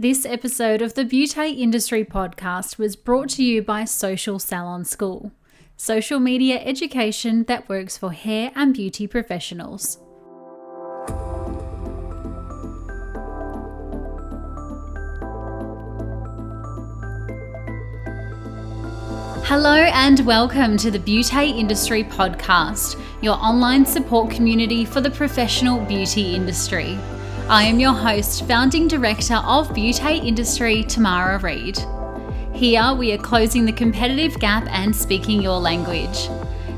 This episode of the Beauty Industry Podcast was brought to you by Social Salon School, social media education that works for hair and beauty professionals. Hello and welcome to the Beauty Industry Podcast, your online support community for the professional beauty industry. I am your host, founding director of Beauty Industry, Tamara Reid. Here we are closing the competitive gap and speaking your language.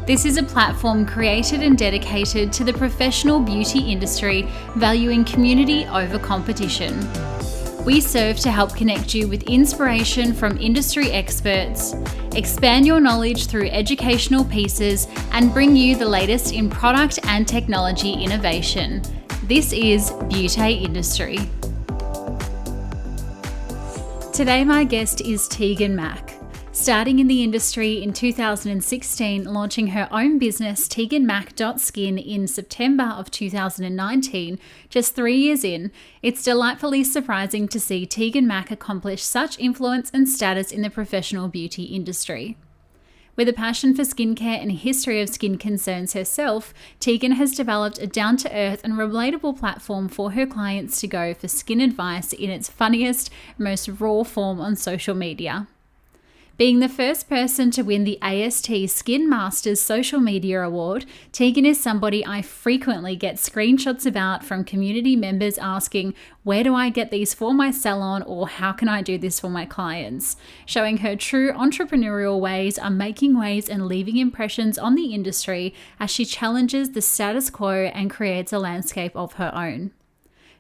This is a platform created and dedicated to the professional beauty industry, valuing community over competition. We serve to help connect you with inspiration from industry experts, expand your knowledge through educational pieces, and bring you the latest in product and technology innovation. This is Beauty Industry. Today my guest is Tegan Mac. Starting in the industry in 2016, launching her own business, Teganmac.Skin, in September of 2019, just 3 years in, it's delightfully surprising to see Tegan Mac accomplish such influence and status in the professional beauty industry. With a passion for skincare and a history of skin concerns herself, Tegan has developed a down-to-earth and relatable platform for her clients to go for skin advice in its funniest, most raw form on social media. Being the first person to win the AST Skin Masters Social Media Award, Tegan is somebody I frequently get screenshots about from community members asking, where do I get these for my salon, or how can I do this for my clients? Showing her true entrepreneurial ways are making waves and leaving impressions on the industry as she challenges the status quo and creates a landscape of her own.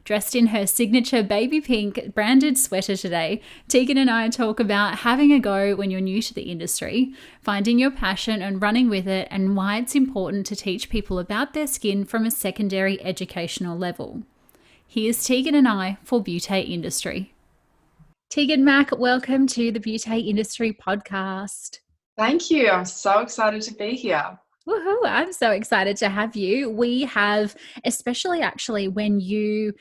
Dressed in her signature baby pink branded sweater today, Tegan and I talk about having a go when you're new to the industry, finding your passion and running with it, and why it's important to teach people about their skin from a secondary educational level. Here's Tegan and I for Beauty Industry. Tegan Mac, welcome to the Beauty Industry Podcast. Thank you. I'm so excited to be here. Woohoo! I'm so excited to have you. We have, especially actually when you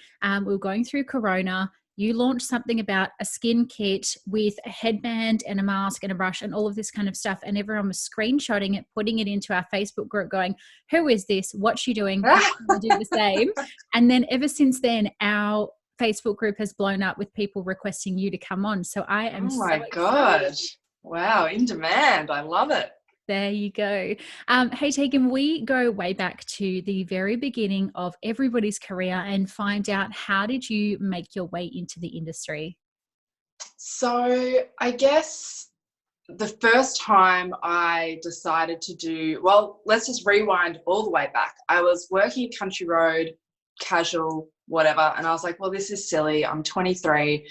were going through Corona, you launched something about a skin kit with a headband and a mask and a brush and all of this kind of stuff. And everyone was screenshotting it, putting it into our Facebook group going, who is this? What's she doing? How can I do the same? And then ever since then, our Facebook group has blown up with people requesting you to come on. So I am so excited. Gosh. Wow, in demand. I love it. There you go. Hey, Tegan, we go way back to the very beginning of everybody's career and find out, how did you make your way into the industry? So I guess the first time I decided to do, well, let's just rewind all the way back. I was working at Country Road, casual, whatever, and I was like, well, this is silly. I'm 23.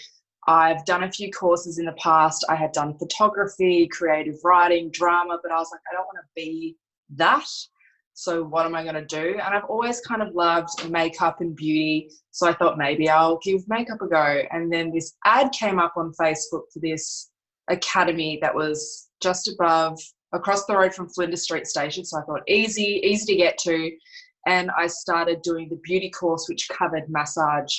I've done a few courses in the past. I had done photography, creative writing, drama, but I was like, I don't want to be that. So what am I going to do? And I've always kind of loved makeup and beauty. So I thought maybe I'll give makeup a go. And then this ad came up on Facebook for this academy that was just across the road from Flinders Street Station. So I thought easy to get to. And I started doing the beauty course, which covered massage,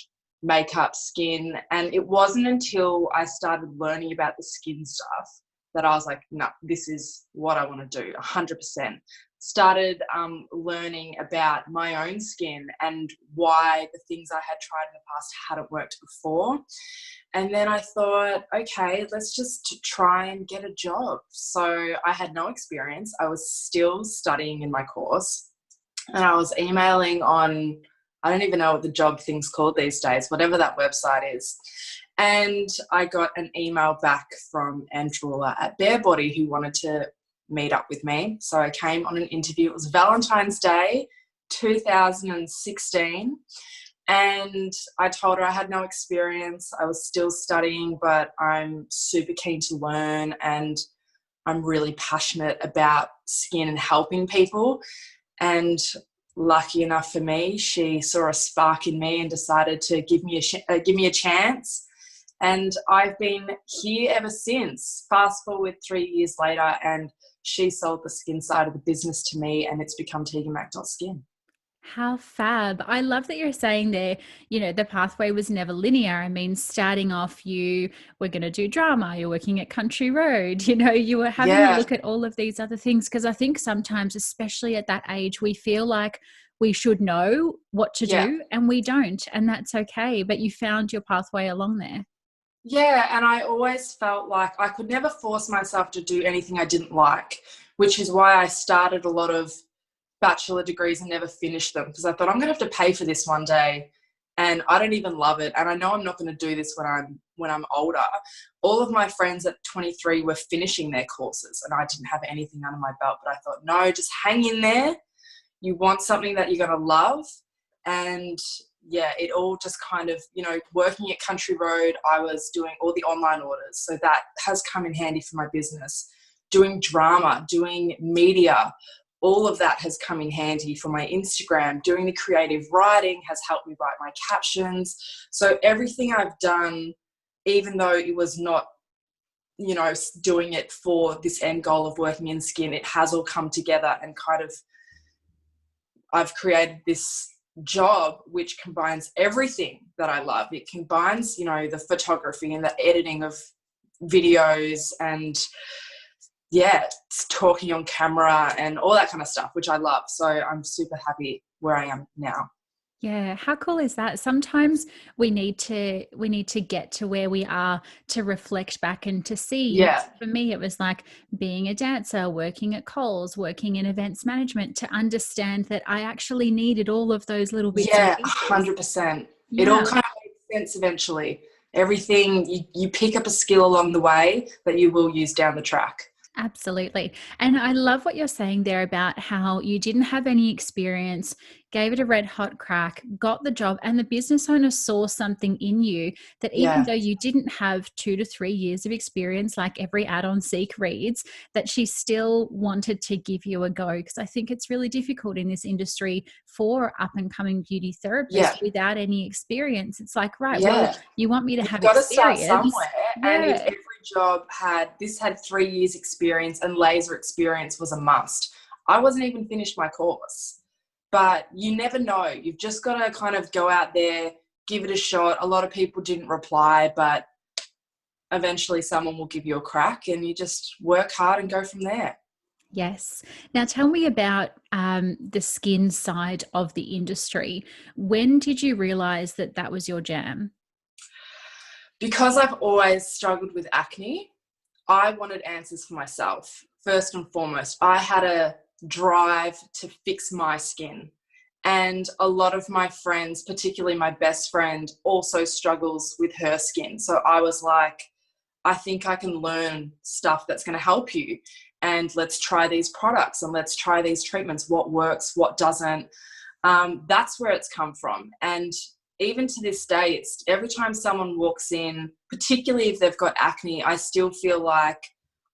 makeup, skin, and it wasn't until I started learning about the skin stuff that I was like, no, this is what I want to do 100%. Started learning about my own skin and why the things I had tried in the past hadn't worked before. And then I thought, okay, let's just try and get a job. So I had no experience. I was still studying in my course, and I was emailing on, I don't even know what the job thing's called these days, whatever that website is. And I got an email back from Andrula at Barebody who wanted to meet up with me. So I came on an interview. It was Valentine's Day, 2016. And I told her I had no experience. I was still studying, but I'm super keen to learn, and I'm really passionate about skin and helping people. And lucky enough for me, she saw a spark in me and decided to give me a chance. And I've been here ever since. Fast forward 3 years later, and she sold the skin side of the business to me, and it's become Teganmac.Skin. How fab. I love that you're saying there, the pathway was never linear. I mean, starting off, you were going to do drama, you're working at Country Road, you were having a Yeah, look at all of these other things. Because I think sometimes, especially at that age, we feel like we should know what to yeah. do and we don't. And that's okay. But you found your pathway along there. Yeah, and I always felt like I could never force myself to do anything I didn't like, which is why I started a lot of bachelor degrees and never finished them because I thought I'm going to have to pay for this one day and I don't even love it and I know I'm not going to do this when I'm older. All of my friends at 23 were finishing their courses and I didn't have anything under my belt, but I thought, no, just hang in there. You want something that you're going to love. And yeah, it all just kind of, working at Country Road, I was doing all the online orders. So that has come in handy for my business. Doing drama, doing media, all of that has come in handy for my Instagram. Doing the creative writing has helped me write my captions. So everything I've done, even though it was not, doing it for this end goal of working in skin, it has all come together and kind of I've created this job which combines everything that I love. It combines, the photography and the editing of videos and talking on camera and all that kind of stuff, which I love. So I'm super happy where I am now. Yeah, how cool is that? Sometimes we need to get to where we are to reflect back and to see, Yeah. for me it was like being a dancer, working at Coles, working in events management to understand that I actually needed all of those little bits and Yeah, pieces. 100%. It all Yeah. kind of makes sense eventually. Everything, you pick up a skill along the way that you will use down the track. Absolutely. And I love what you're saying there about how you didn't have any experience, gave it a red hot crack, got the job, and the business owner saw something in you that even Yeah. though you didn't have 2 to 3 years of experience, like every ad on Seek reads, that she still wanted to give you a go. Because I think it's really difficult in this industry for up and coming beauty therapists Yeah. without any experience. It's like, right, well, Yeah. you want me to You've have got to start somewhere. experience. And if Yeah. every job had 3 years experience and laser experience was a must, I wasn't even finished my course. But you never know. You've just got to kind of go out there, give it a shot. A lot of people didn't reply, but eventually someone will give you a crack and you just work hard and go from there. Yes. Now tell me about the skin side of the industry. When did you realize that that was your jam? Because I've always struggled with acne, I wanted answers for myself. First and foremost, I had a drive to fix my skin. And a lot of my friends, particularly my best friend, also struggles with her skin. So I was like, I think I can learn stuff that's going to help you. And let's try these products and let's try these treatments. What works, what doesn't. That's where it's come from. And even to this day, it's every time someone walks in, particularly if they've got acne, I still feel like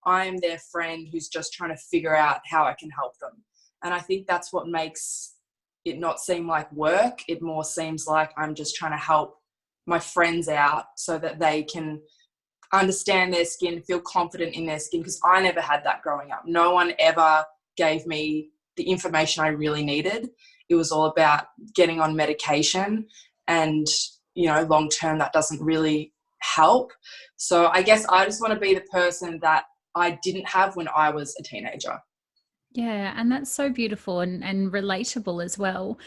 I'm their friend who's just trying to figure out how I can help them. And I think that's what makes it not seem like work. It more seems like I'm just trying to help my friends out so that they can understand their skin, feel confident in their skin, because I never had that growing up. No one ever gave me the information I really needed. It was all about getting on medication and, long term that doesn't really help. So I guess I just want to be the person that I didn't have when I was a teenager. Yeah, and that's so beautiful and relatable as well.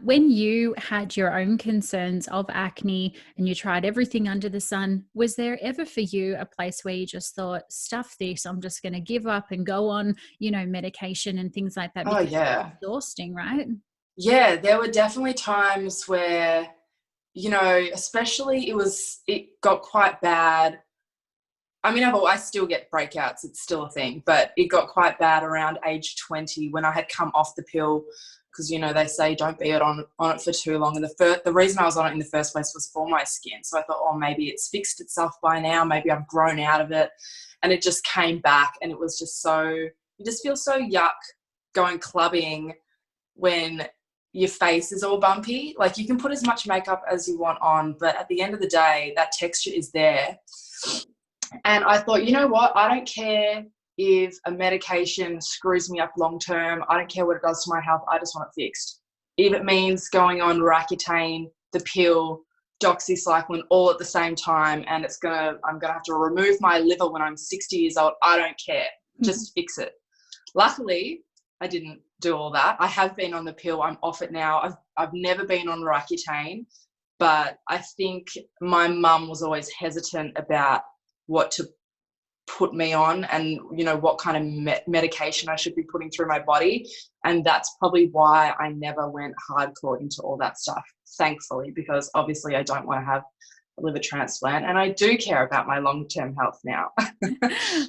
When you had your own concerns of acne and you tried everything under the sun, was there ever for you a place where you just thought, stuff this, I'm just going to give up and go on, medication and things like that Oh, because it's yeah. exhausting, right? Yeah, there were definitely times where, especially it got quite bad. I mean, I still get breakouts. It's still a thing, but it got quite bad around age 20 when I had come off the pill because, they say don't be on it for too long. And the reason I was on it in the first place was for my skin. So I thought, oh, maybe it's fixed itself by now. Maybe I've grown out of it. And it just came back and it was just you just feel so yuck going clubbing when your face is all bumpy. Like you can put as much makeup as you want on, but at the end of the day, that texture is there. And I thought, you know what? I don't care if a medication screws me up long term. I don't care what it does to my health. I just want it fixed. if it means going on Roaccutane, the pill, doxycycline all at the same time, and I'm gonna have to remove my liver when I'm 60 years old, I don't care. Just fix it. Luckily, I didn't do all that. I have been on the pill. I'm off it now. I've never been on Roaccutane, but I think my mum was always hesitant about what to put me on and, you know, what kind of medication I should be putting through my body. And that's probably why I never went hardcore into all that stuff, thankfully, because obviously I don't want to have a liver transplant, and I do care about my long-term health now.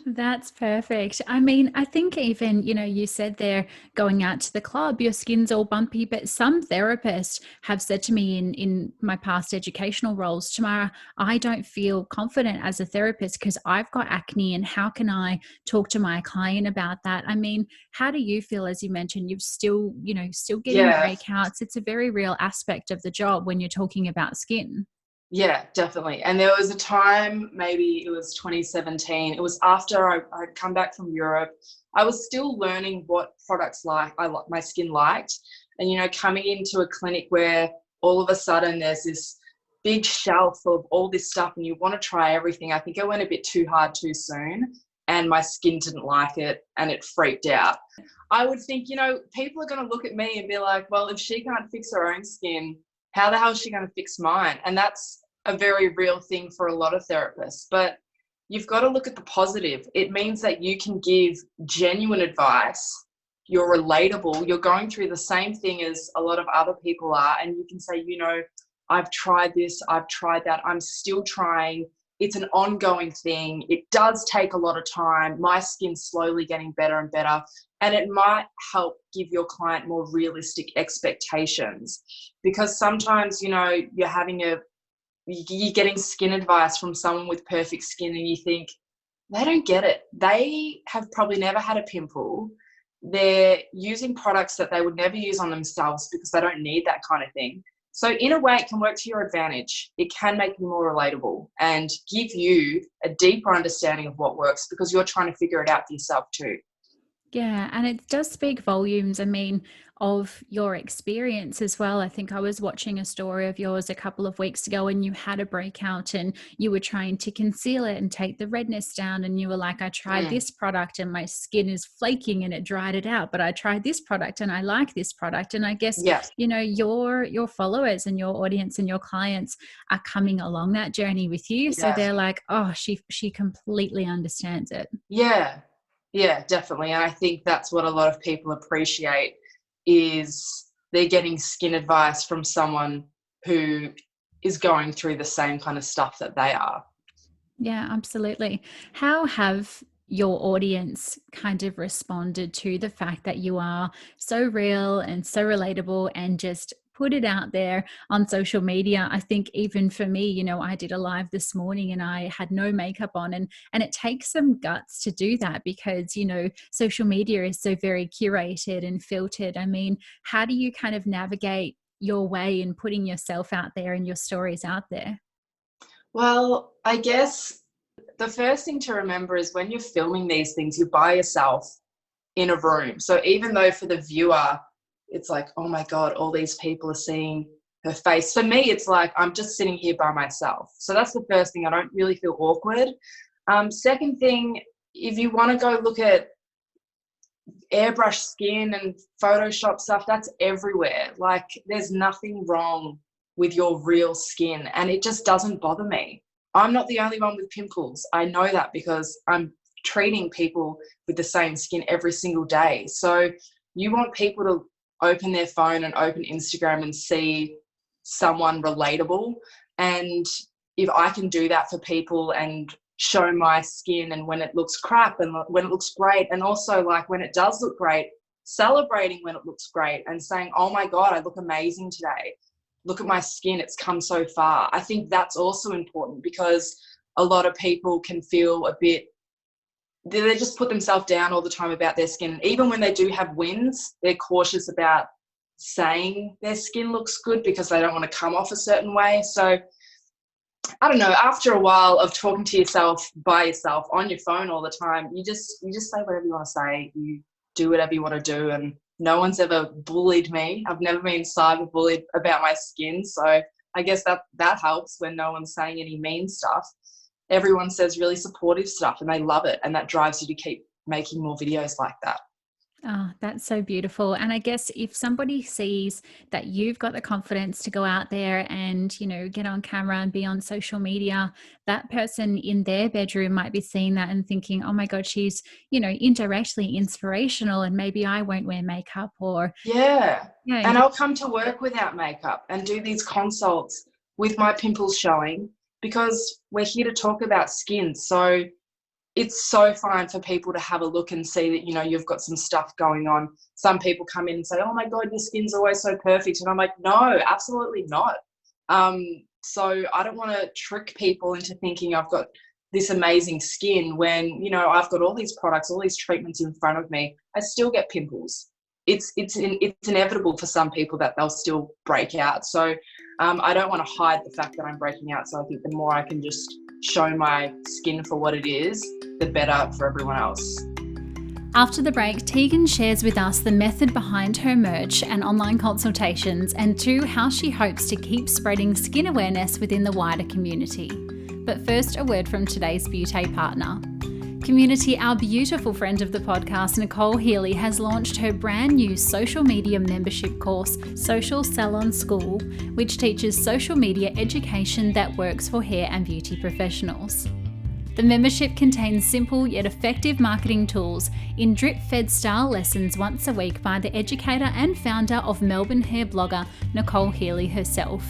That's perfect. I mean, I think even, you know, you said there going out to the club, your skin's all bumpy, but some therapists have said to me in my past educational roles, Tamara, I don't feel confident as a therapist because I've got acne, and how can I talk to my client about that? I mean, how do you feel? As you mentioned, you've still, you know, still getting Yeah. breakouts. It's a very real aspect of the job when you're talking about skin. Yeah, definitely. And there was a time, maybe it was 2017, it was after I'd come back from Europe. I was still learning what products my skin liked. And, you know, coming into a clinic where all of a sudden there's this big shelf of all this stuff and you want to try everything. I think I went a bit too hard too soon, and my skin didn't like it and it freaked out. I would think, you know, people are going to look at me and be like, well, if she can't fix her own skin, how the hell is she going to fix mine? And that's a very real thing for a lot of therapists. But you've got to look at the positive. It means that you can give genuine advice. You're relatable. You're going through the same thing as a lot of other people are. And you can say, you know, I've tried this, I've tried that, I'm still trying. It's an ongoing thing. It does take a lot of time. My skin's slowly getting better and better. And it might help give your client more realistic expectations, because sometimes, you know, you're getting skin advice from someone with perfect skin and you think, they don't get it. They have probably never had a pimple. They're using products that they would never use on themselves because they don't need that kind of thing. So in a way, it can work to your advantage. It can make you more relatable and give you a deeper understanding of what works, because you're trying to figure it out for yourself too. Yeah, and it does speak volumes, I mean, of your experience as well. I think I was watching a story of yours a couple of weeks ago and you had a breakout and you were trying to conceal it and take the redness down, and you were like, I tried this product and my skin is flaking and it dried it out, but I tried this product and I like this product. And I guess, Yes. you know, your followers and your audience and your clients are coming along that journey with you. So Yes. they're like, oh, she completely understands it. Yeah. Yeah, definitely. And I think that's what a lot of people appreciate, is they're getting skin advice from someone who is going through the same kind of stuff that they are. Yeah, absolutely. How have your audience kind of responded to the fact that you are so real and so relatable and just put it out there on social media? I think even for me, you know, I did a live this morning and I had no makeup on, and it takes some guts to do that because, you know, social media is so very curated and filtered. I mean, how do you kind of navigate your way in putting yourself out there and your stories out there? Well, I guess the first thing to remember is when you're filming these things, you're by yourself in a room. So even though for the viewer, it's like, oh my God, all these people are seeing her face. For me, it's like, I'm just sitting here by myself. So that's the first thing. I don't really feel awkward. Second thing, if you want to go look at airbrush skin and Photoshop stuff, that's everywhere. Like, there's nothing wrong with your real skin, and it just doesn't bother me. I'm not the only one with pimples. I know that because I'm treating people with the same skin every single day. So you want people to open their phone and open Instagram and see someone relatable. And if I can do that for people and show my skin, and when it looks crap and when it looks great, and also like when it does look great, celebrating when it looks great and saying, oh my God, I look amazing today. Look at my skin, it's come so far. I think that's also important, because a lot of people can feel a bit, they just put themselves down all the time about their skin. Even when they do have wins, they're cautious about saying their skin looks good because they don't want to come off a certain way. So I don't know, after a while of talking to yourself by yourself on your phone all the time, you just say whatever you want to say, you do whatever you want to do, and no one's ever bullied me. I've never been cyber bullied about my skin. So I guess that helps when no one's saying any mean stuff. Everyone says really supportive stuff and they love it. And that drives you to keep making more videos like that. Oh, that's so beautiful. And I guess if somebody sees that you've got the confidence to go out there and, get on camera and be on social media, that person in their bedroom might be seeing that and thinking, oh my God, she's, indirectly inspirational and maybe I won't wear makeup or. Yeah. Yeah. And I'll come to work without makeup and do these consults with my pimples showing because we're here to talk about skin. So it's so fine for people to have a look and see that, you've got some stuff going on. Some people come in and say, oh my God, your skin's always so perfect. And I'm like, no, absolutely not. So I don't want to trick people into thinking I've got this amazing skin when, I've got all these products, all these treatments in front of me. I still get pimples. It's inevitable for some people that they'll still break out. So I don't want to hide the fact that I'm breaking out. So I think the more I can just show my skin for what it is, the better for everyone else. After the break, Tegan shares with us the method behind her merch and online consultations, and how she hopes to keep spreading skin awareness within the wider community. But first, a word from today's beauty partner. Community, our beautiful friend of the podcast, Nicole Healy, has launched her brand new social media membership course, Social Salon School, which teaches social media education that works for hair and beauty professionals. The membership contains simple yet effective marketing tools in drip-fed style lessons once a week by the educator and founder of Melbourne hair blogger Nicole Healy herself.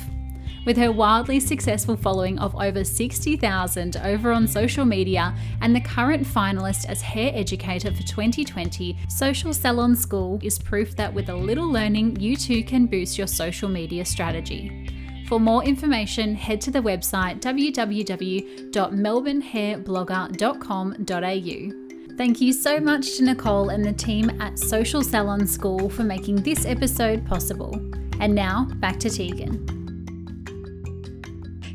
With her wildly successful following of over 60,000 over on social media and the current finalist as hair educator for 2020, Social Salon School is proof that with a little learning, you too can boost your social media strategy. For more information, head to the website www.melbournehairblogger.com.au. Thank you so much to Nicole and the team at Social Salon School for making this episode possible. And now, back to Tegan.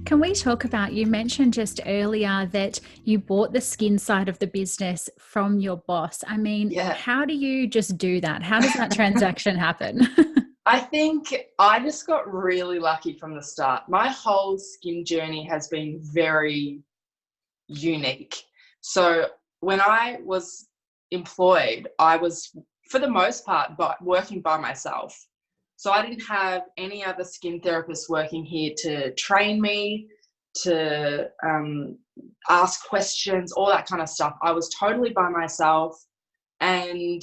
Can we talk about, you mentioned just earlier that you bought the skin side of the business from your boss. I mean, How do you just do that? How does that transaction happen? I think I just got really lucky from the start. My whole skin journey has been very unique. So when I was employed, I was, for the most part, working by myself. So I didn't have any other skin therapists working here to train me, to ask questions, all that kind of stuff. I was totally by myself, and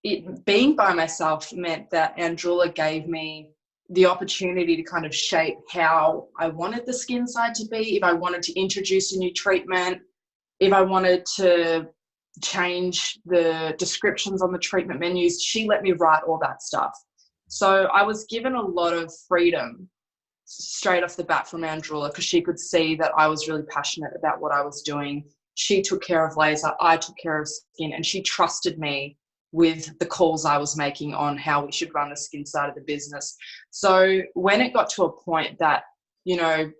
it being by myself meant that Andrula gave me the opportunity to kind of shape how I wanted the skin side to be, if I wanted to introduce a new treatment, if I wanted to change the descriptions on the treatment menus. She let me write all that stuff. So I was given a lot of freedom straight off the bat from Andrula because she could see that I was really passionate about what I was doing. She took care of laser, I took care of skin, and she trusted me with the calls I was making on how we should run the skin side of the business. So when it got to a point that, 90%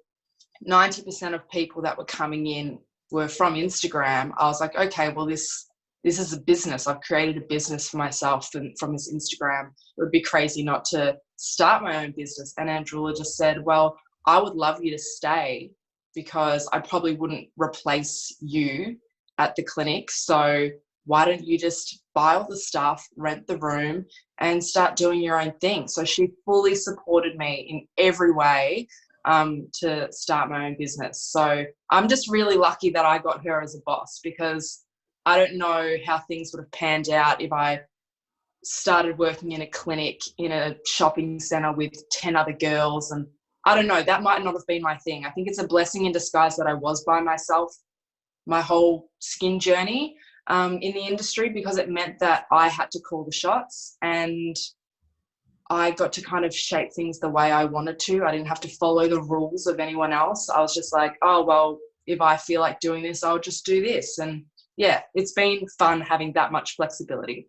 of people that were coming in were from Instagram, I was like, okay, well, this is a business. I've created a business for myself from this Instagram. It would be crazy not to start my own business. And Andrula just said, well, I would love you to stay because I probably wouldn't replace you at the clinic. So why don't you just buy all the stuff, rent the room, and start doing your own thing? So she fully supported me in every way to start my own business. So I'm just really lucky that I got her as a boss, because I don't know how things would have panned out if I started working in a clinic in a shopping centre with 10 other girls. And I don't know, that might not have been my thing. I think it's a blessing in disguise that I was by myself my whole skin journey in the industry, because it meant that I had to call the shots and I got to kind of shape things the way I wanted to. I didn't have to follow the rules of anyone else. I was just like, oh, well, if I feel like doing this, I'll just do this. And yeah, it's been fun having that much flexibility.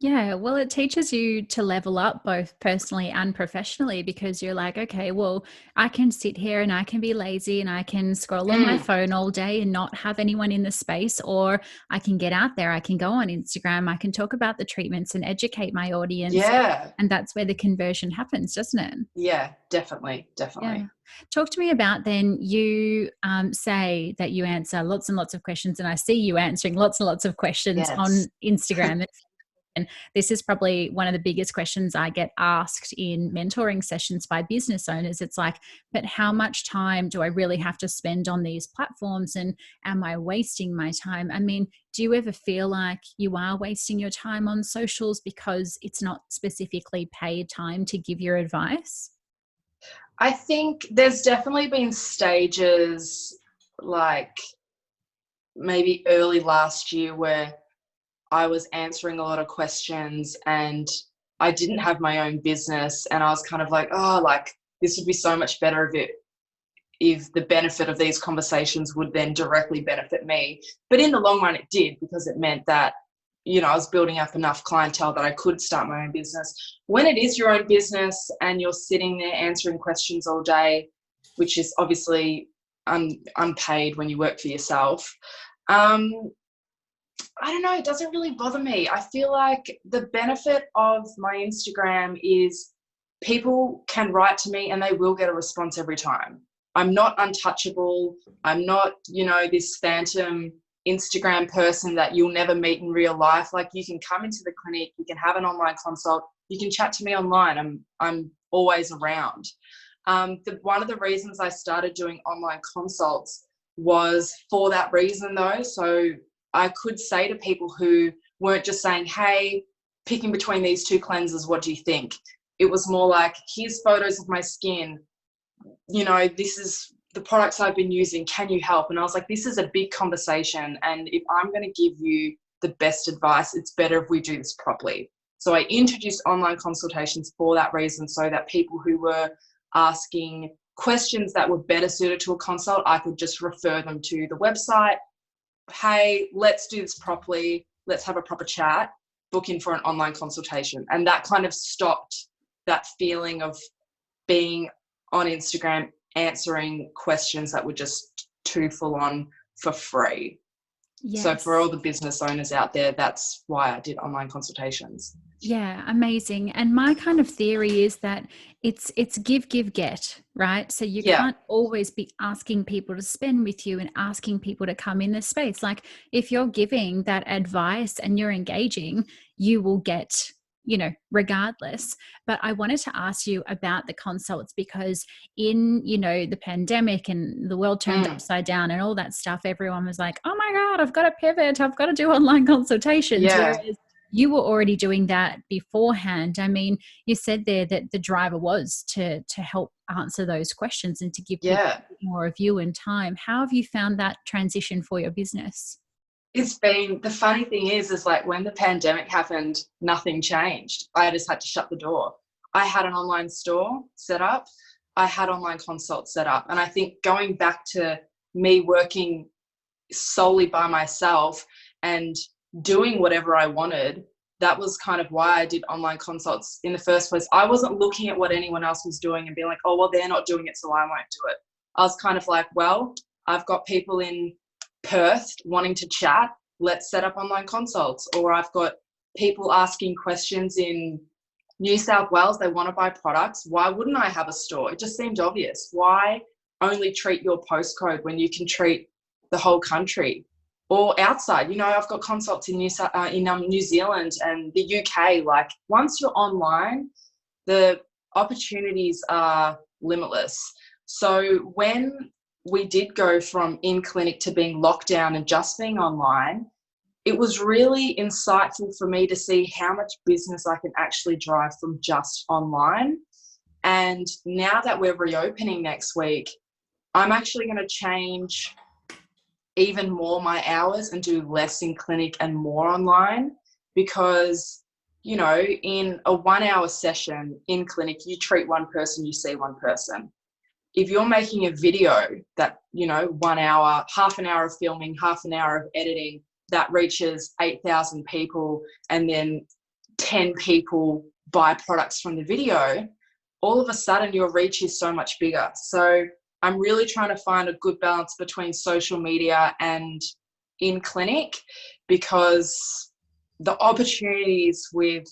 Yeah, well, it teaches you to level up both personally and professionally because you're like, okay, well, I can sit here and I can be lazy and I can scroll on my Mm, phone all day and not have anyone in the space, or I can get out there, I can go on Instagram, I can talk about the treatments and educate my audience. yeah, And that's where the conversion happens, doesn't it? yeah, definitely, Yeah. definitely. Talk to me about then you say that you answer lots and lots of questions, and I see you answering lots and lots of questions Yes. on Instagram. And this is probably one of the biggest questions I get asked in mentoring sessions by business owners. It's like, but how much time do I really have to spend on these platforms? And am I wasting my time? I mean, do you ever feel like you are wasting your time on socials because it's not specifically paid time to give your advice? I think there's definitely been stages like maybe early last year where I was answering a lot of questions and I didn't have my own business, and I was kind of like, oh, like this would be so much better if the benefit of these conversations would then directly benefit me. But in the long run, it did, because it meant that, I was building up enough clientele that I could start my own business. When it is your own business and you're sitting there answering questions all day, which is obviously unpaid when you work for yourself, um, I don't know, it doesn't really bother me. I feel like the benefit of my Instagram is people can write to me and they will get a response every time. I'm not untouchable. I'm not, this phantom Instagram person that you'll never meet in real life. Like, you can come into the clinic, you can have an online consult, you can chat to me online. I'm always around. One of the reasons I started doing online consults was for that reason though. So I could say to people who weren't just saying, hey, picking between these two cleansers, what do you think? It was more like, here's photos of my skin. This is the products I've been using. Can you help? And I was like, this is a big conversation. And if I'm going to give you the best advice, it's better if we do this properly. So I introduced online consultations for that reason, so that people who were asking questions that were better suited to a consult, I could just refer them to the website. Hey, let's do this properly. Let's have a proper chat, book in for an online consultation. And that kind of stopped that feeling of being on Instagram answering questions that were just too full on for free. So for Yes. all the business owners out there, that's why I did online consultations. Yeah, amazing. And my kind of theory is that it's give give get, right? So you Yeah. can't always be asking people to spend with you and asking people to come in the space. Like, if you're giving that advice and you're engaging, you will get, regardless. But I wanted to ask you about the consults because in, the pandemic and the world turned Mm. upside down and all that stuff, everyone was like, "Oh my God, I've got to pivot. I've got to do online consultations." Yeah. Whereas you were already doing that beforehand. I mean, you said there that the driver was to help answer those questions and to give people Yeah. more of you and time. How have you found that transition for your business? It's been, the funny thing is like when the pandemic happened, nothing changed. I just had to shut the door. I had an online store set up. I had online consults set up. And I think going back to me working solely by myself and doing whatever I wanted, that was kind of why I did online consults in the first place. I wasn't looking at what anyone else was doing and being like, oh, well, they're not doing it, so I won't do it. I was kind of like, well, I've got people in Perth wanting to chat. Let's set up online consults. Or I've got people asking questions in New South Wales. They want to buy products. Why wouldn't I have a store? It just seemed obvious. Why only treat your postcode when you can treat the whole country or outside? I've got consults in New Zealand and the UK. Like, once you're online, the opportunities are limitless. So when we did go from in clinic to being locked down and just being online, it was really insightful for me to see how much business I can actually drive from just online. And now that we're reopening next week, I'm actually going to change even more my hours and do less in clinic and more online, because in a 1 hour session in clinic, you treat one person, you see one person. If you're making a video that 1 hour, half an hour of filming, half an hour of editing, that reaches 8,000 people, and then 10 people buy products from the video, all of a sudden your reach is so much bigger. So I'm really trying to find a good balance between social media and in clinic, because the opportunities with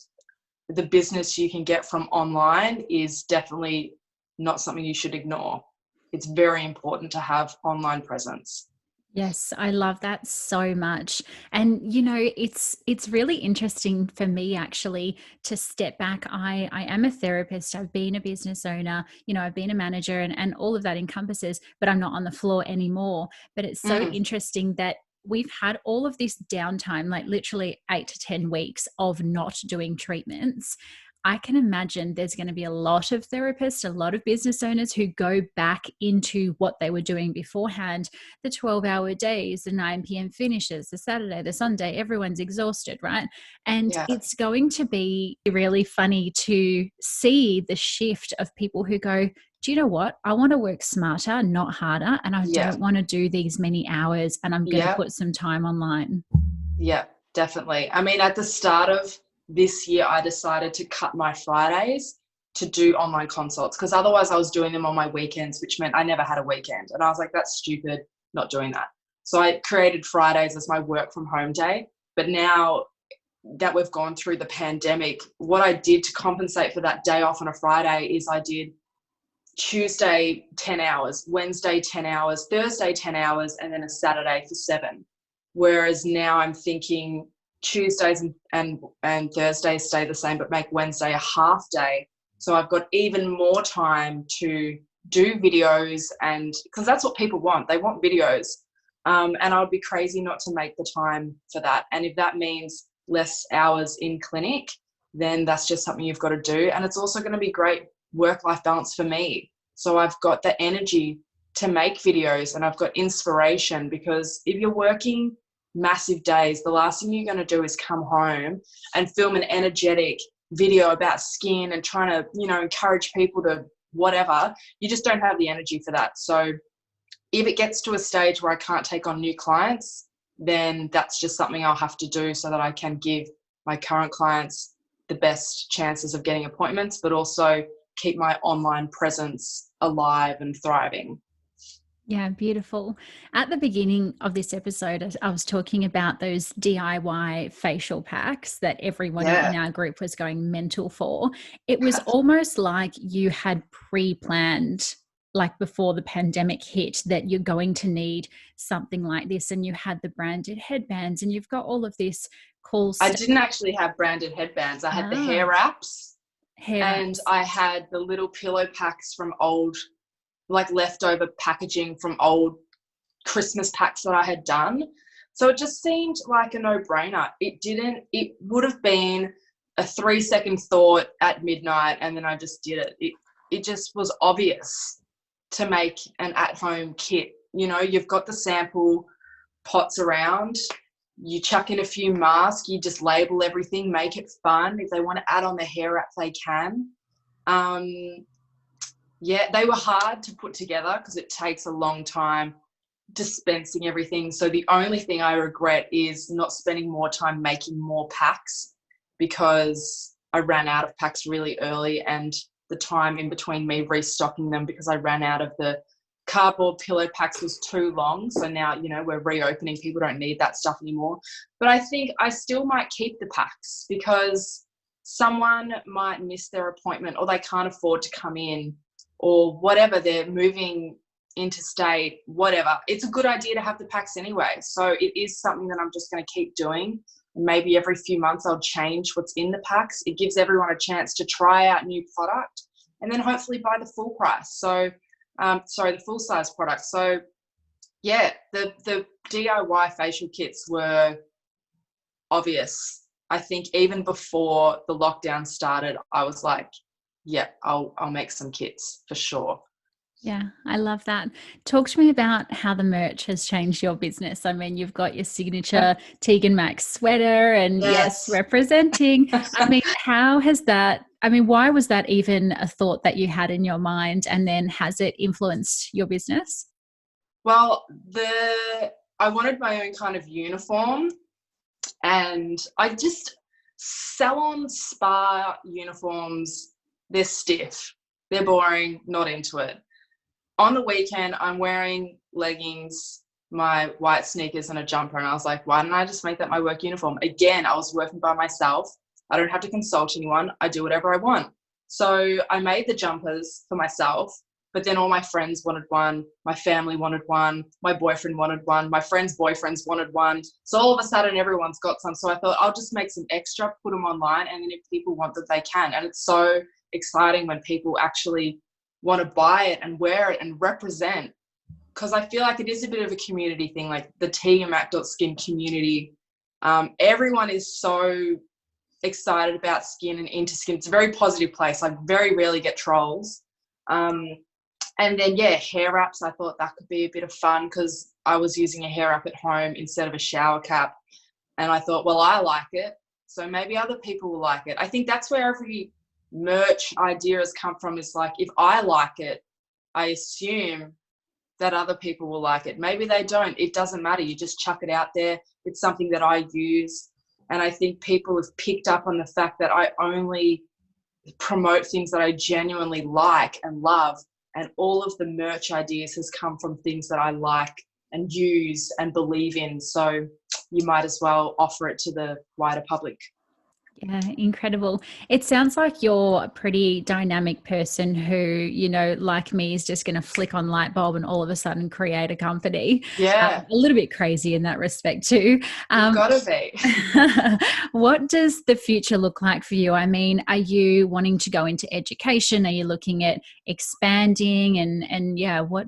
the business you can get from online is definitely not something you should ignore. It's very important to have online presence. Yes, I love that so much. And you know, it's really interesting for me actually to step back. I am a therapist, I've been a business owner, you know, I've been a manager and all of that encompasses, but I'm not on the floor anymore. But it's so Mm, interesting that we've had all of this downtime, like literally 8 to 10 weeks of not doing treatments. I can imagine there's going to be a lot of therapists, a lot of business owners who go back into what they were doing beforehand, the 12-hour days, the 9 p.m. finishes, the Saturday, the Sunday, everyone's exhausted, right? And yeah, it's going to be really funny to see the shift of people who go, do you know what? I want to work smarter, not harder. And I yeah, don't want to do these many hours and I'm going to yeah, put some time online. yeah, definitely. I mean, at the start of this year, I decided to cut my Fridays to do online consults, because otherwise I was doing them on my weekends, which meant I never had a weekend. And I was like, that's stupid, not doing that. So I created Fridays as my work from home day. But now that we've gone through the pandemic, what I did to compensate for that day off on a Friday is I did Tuesday 10 hours, Wednesday 10 hours, Thursday 10 hours, and then a Saturday for 7. Whereas now I'm thinking Tuesdays and Thursdays stay the same, but make Wednesday a half day. So I've got even more time to do videos, and because that's what people want. They want videos. And I would be crazy not to make the time for that. And if that means less hours in clinic, then that's just something you've got to do. And it's also going to be great work-life balance for me. So I've got the energy to make videos and I've got inspiration, because if you're working massive days, the last thing you're going to do is come home and film an energetic video about skin and trying to, you know, encourage people to whatever. You just don't have the energy for that. So if it gets to a stage where I can't take on new clients, then that's just something I'll have to do so that I can give my current clients the best chances of getting appointments, but also keep my online presence alive and thriving. Yeah, beautiful. At the beginning of this episode, I was talking about those DIY facial packs that everyone in Yeah. our group was going mental for. It was almost like you had pre-planned, like before the pandemic hit, that you're going to need something like this. And you had the branded headbands and you've got all of this cool I stuff. didn't actually have branded headbands. I had the hair Ah, wraps, hair and wraps. I had the little pillow packs from old, like leftover packaging from old Christmas packs that I had done. So it just seemed like a no-brainer. It would have been a 3-second thought at midnight, and then I just did it. It just was obvious to make an at-home kit. You know, you've got the sample pots around, you chuck in a few masks, you just label everything, make it fun. If they want to add on the hair wrap, they can. Um, yeah, they were hard to put together because it takes a long time dispensing everything. So the only thing I regret is not spending more time making more packs, because I ran out of packs really early, and the time in between me restocking them because I ran out of the cardboard pillow packs was too long. So now, you know, we're reopening. People don't need that stuff anymore. But I think I still might keep the packs, because someone might miss their appointment or they can't afford to come in or whatever, they're moving interstate, whatever. It's a good idea to have the packs anyway. So it is something that I'm just going to keep doing. Maybe every few months I'll change what's in the packs. It gives everyone a chance to try out new product and then hopefully buy the full price. So, the full size product. So yeah, the DIY facial kits were obvious. I think even before the lockdown started, I was like, yeah, I'll make some kits for sure. Yeah, I love that. Talk to me about how the merch has changed your business. I mean, you've got your signature Tegan Mac sweater and yes, Yes. representing. I mean, how has that, I mean, why was that even a thought that you had in your mind? And then has it influenced your business? Well, I wanted my own kind of uniform, and salon spa uniforms, they're stiff, they're boring, not into it. On the weekend, I'm wearing leggings, my white sneakers and a jumper, and I was like, why didn't I just make that my work uniform? Again, I was working by myself. I don't have to consult anyone. I do whatever I want. So I made the jumpers for myself, but then all my friends wanted one, my family wanted one, my boyfriend wanted one, my friends' boyfriends wanted one. So all of a sudden, everyone's got some. So I thought I'll just make some extra, put them online, and then if people want that, they can. And it's so exciting when people actually want to buy it and wear it and represent, because I feel like it is a bit of a community thing, like the Teganmac.Skin community. Everyone is so excited about skin and into skin. It's a very positive place. I very rarely get trolls. And then, yeah, hair wraps. I thought that could be a bit of fun because I was using a hair wrap at home instead of a shower cap. And I thought, well, I like it, so maybe other people will like it. I think that's where every merch idea has come from. Is like, if I like it, I assume that other people will like it. Maybe they don't. It doesn't matter. You just chuck it out there. It's something that I use. And I think people have picked up on the fact that I only promote things that I genuinely like and love. And all of the merch ideas has come from things that I like and use and believe in. So you might as well offer it to the wider public. Yeah, incredible. It sounds like you're a pretty dynamic person who, like me, is just going to flick on light bulb and all of a sudden create a company. Yeah, A little bit crazy in that respect too. you've got to be. What does the future look like for you? I mean, are you wanting to go into education? Are you looking at expanding? And yeah, what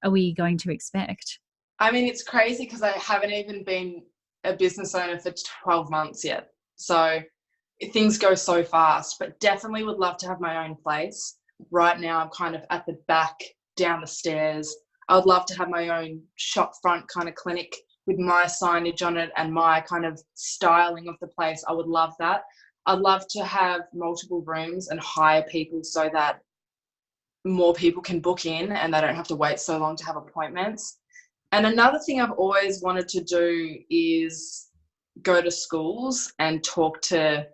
are we going to expect? I mean, it's crazy because I haven't even been a business owner for 12 months yet. So things go so fast, but definitely would love to have my own place. Right now, I'm kind of at the back, down the stairs. I would love to have my own shop front kind of clinic with my signage on it and my kind of styling of the place. I would love that. I'd love to have multiple rooms and hire people so that more people can book in and they don't have to wait so long to have appointments. And another thing I've always wanted to do is go to schools and talk to,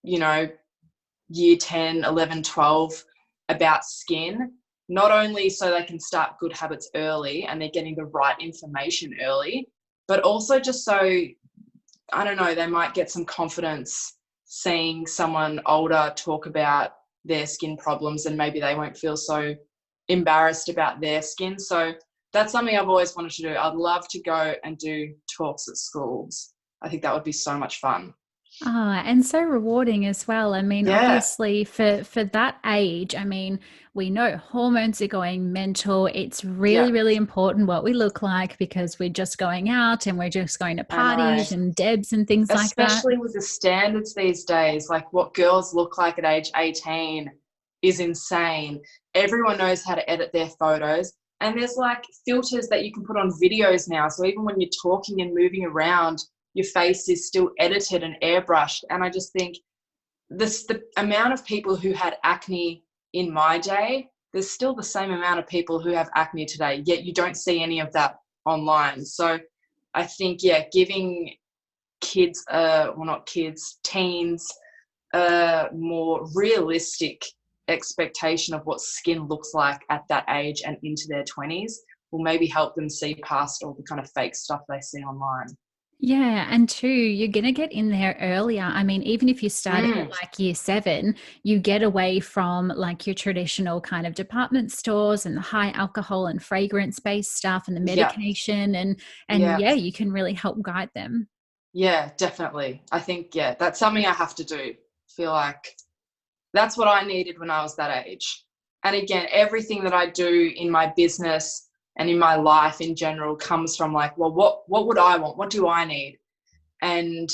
year 10, 11, 12 about skin, not only so they can start good habits early and they're getting the right information early, but also just so, I don't know, they might get some confidence seeing someone older talk about their skin problems and maybe they won't feel so embarrassed about their skin. So that's something I've always wanted to do. I'd love to go and do talks at schools. I think that would be so much fun. And so rewarding as well. I mean, Yeah, obviously for that age, I mean, we know hormones are going mental. It's yeah, really, really important what we look like because we're just going out and we're just going to I know. parties and debs and things like that. Especially with the standards these days, like what girls look like at age 18 is insane. Everyone knows how to edit their photos. And there's like filters that you can put on videos now. So even when you're talking and moving around, your face is still edited and airbrushed. And I just think the amount of people who had acne in my day, there's still the same amount of people who have acne today, yet you don't see any of that online. So I think, yeah, giving kids, well, not kids, teens, a more realistic expectation of what skin looks like at that age and into their 20s will maybe help them see past all the kind of fake stuff they see online. Yeah, and two, you're going to get in there earlier. I mean, even if you're starting at Mm, like year 7, you get away from like your traditional kind of department stores and the high alcohol and fragrance based stuff and the yeah, medication and yeah, yeah, you can really help guide them. yeah, definitely. I think, yeah, that's something I have to do. Feel like that's what I needed when I was that age. And again, everything that I do in my business and in my life in general comes from like, well, what would I want? What do I need? And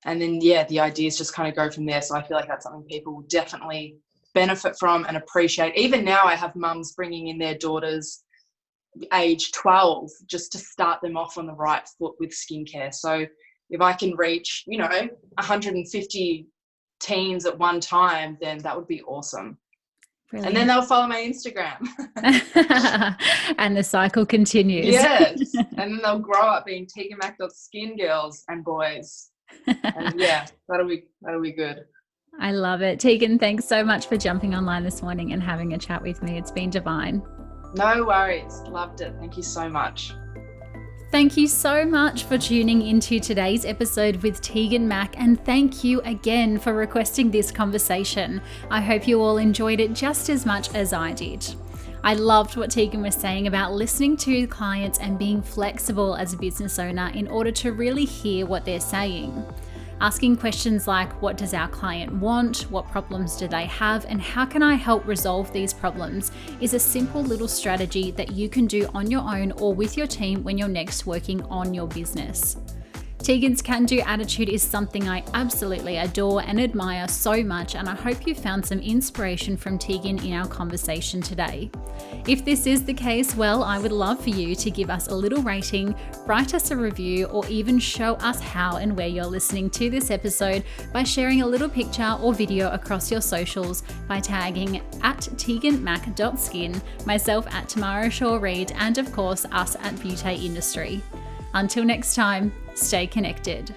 then yeah, the ideas just kind of go from there. So I feel like that's something people will definitely benefit from and appreciate. Even now, I have mums bringing in their daughters age 12 just to start them off on the right foot with skincare. So if I can reach 150 teens at one time, then that would be awesome. And then Brilliant. they'll follow my Instagram. And the cycle continues. Yes. And then they'll grow up being Teganmac.Skin girls and boys. And yeah, that'll be good. I love it. Tegan, thanks so much for jumping online this morning and having a chat with me. It's been divine. No worries. Loved it. Thank you so much. Thank you so much for tuning into today's episode with Tegan Mac, and thank you again for requesting this conversation. I hope you all enjoyed it just as much as I did. I loved what Tegan was saying about listening to clients and being flexible as a business owner in order to really hear what they're saying. Asking questions like, what does our client want? What problems do they have? And how can I help resolve these problems is a simple little strategy that you can do on your own or with your team when you're next working on your business. Tegan's can-do attitude is something I absolutely adore and admire so much, and I hope you found some inspiration from Tegan in our conversation today. If this is the case, well, I would love for you to give us a little rating, write us a review, or even show us how and where you're listening to this episode by sharing a little picture or video across your socials by tagging at Teganmac.Skin, myself at Tamara Shaw Reid, and of course us at Beauté Industry. Until next time, stay connected.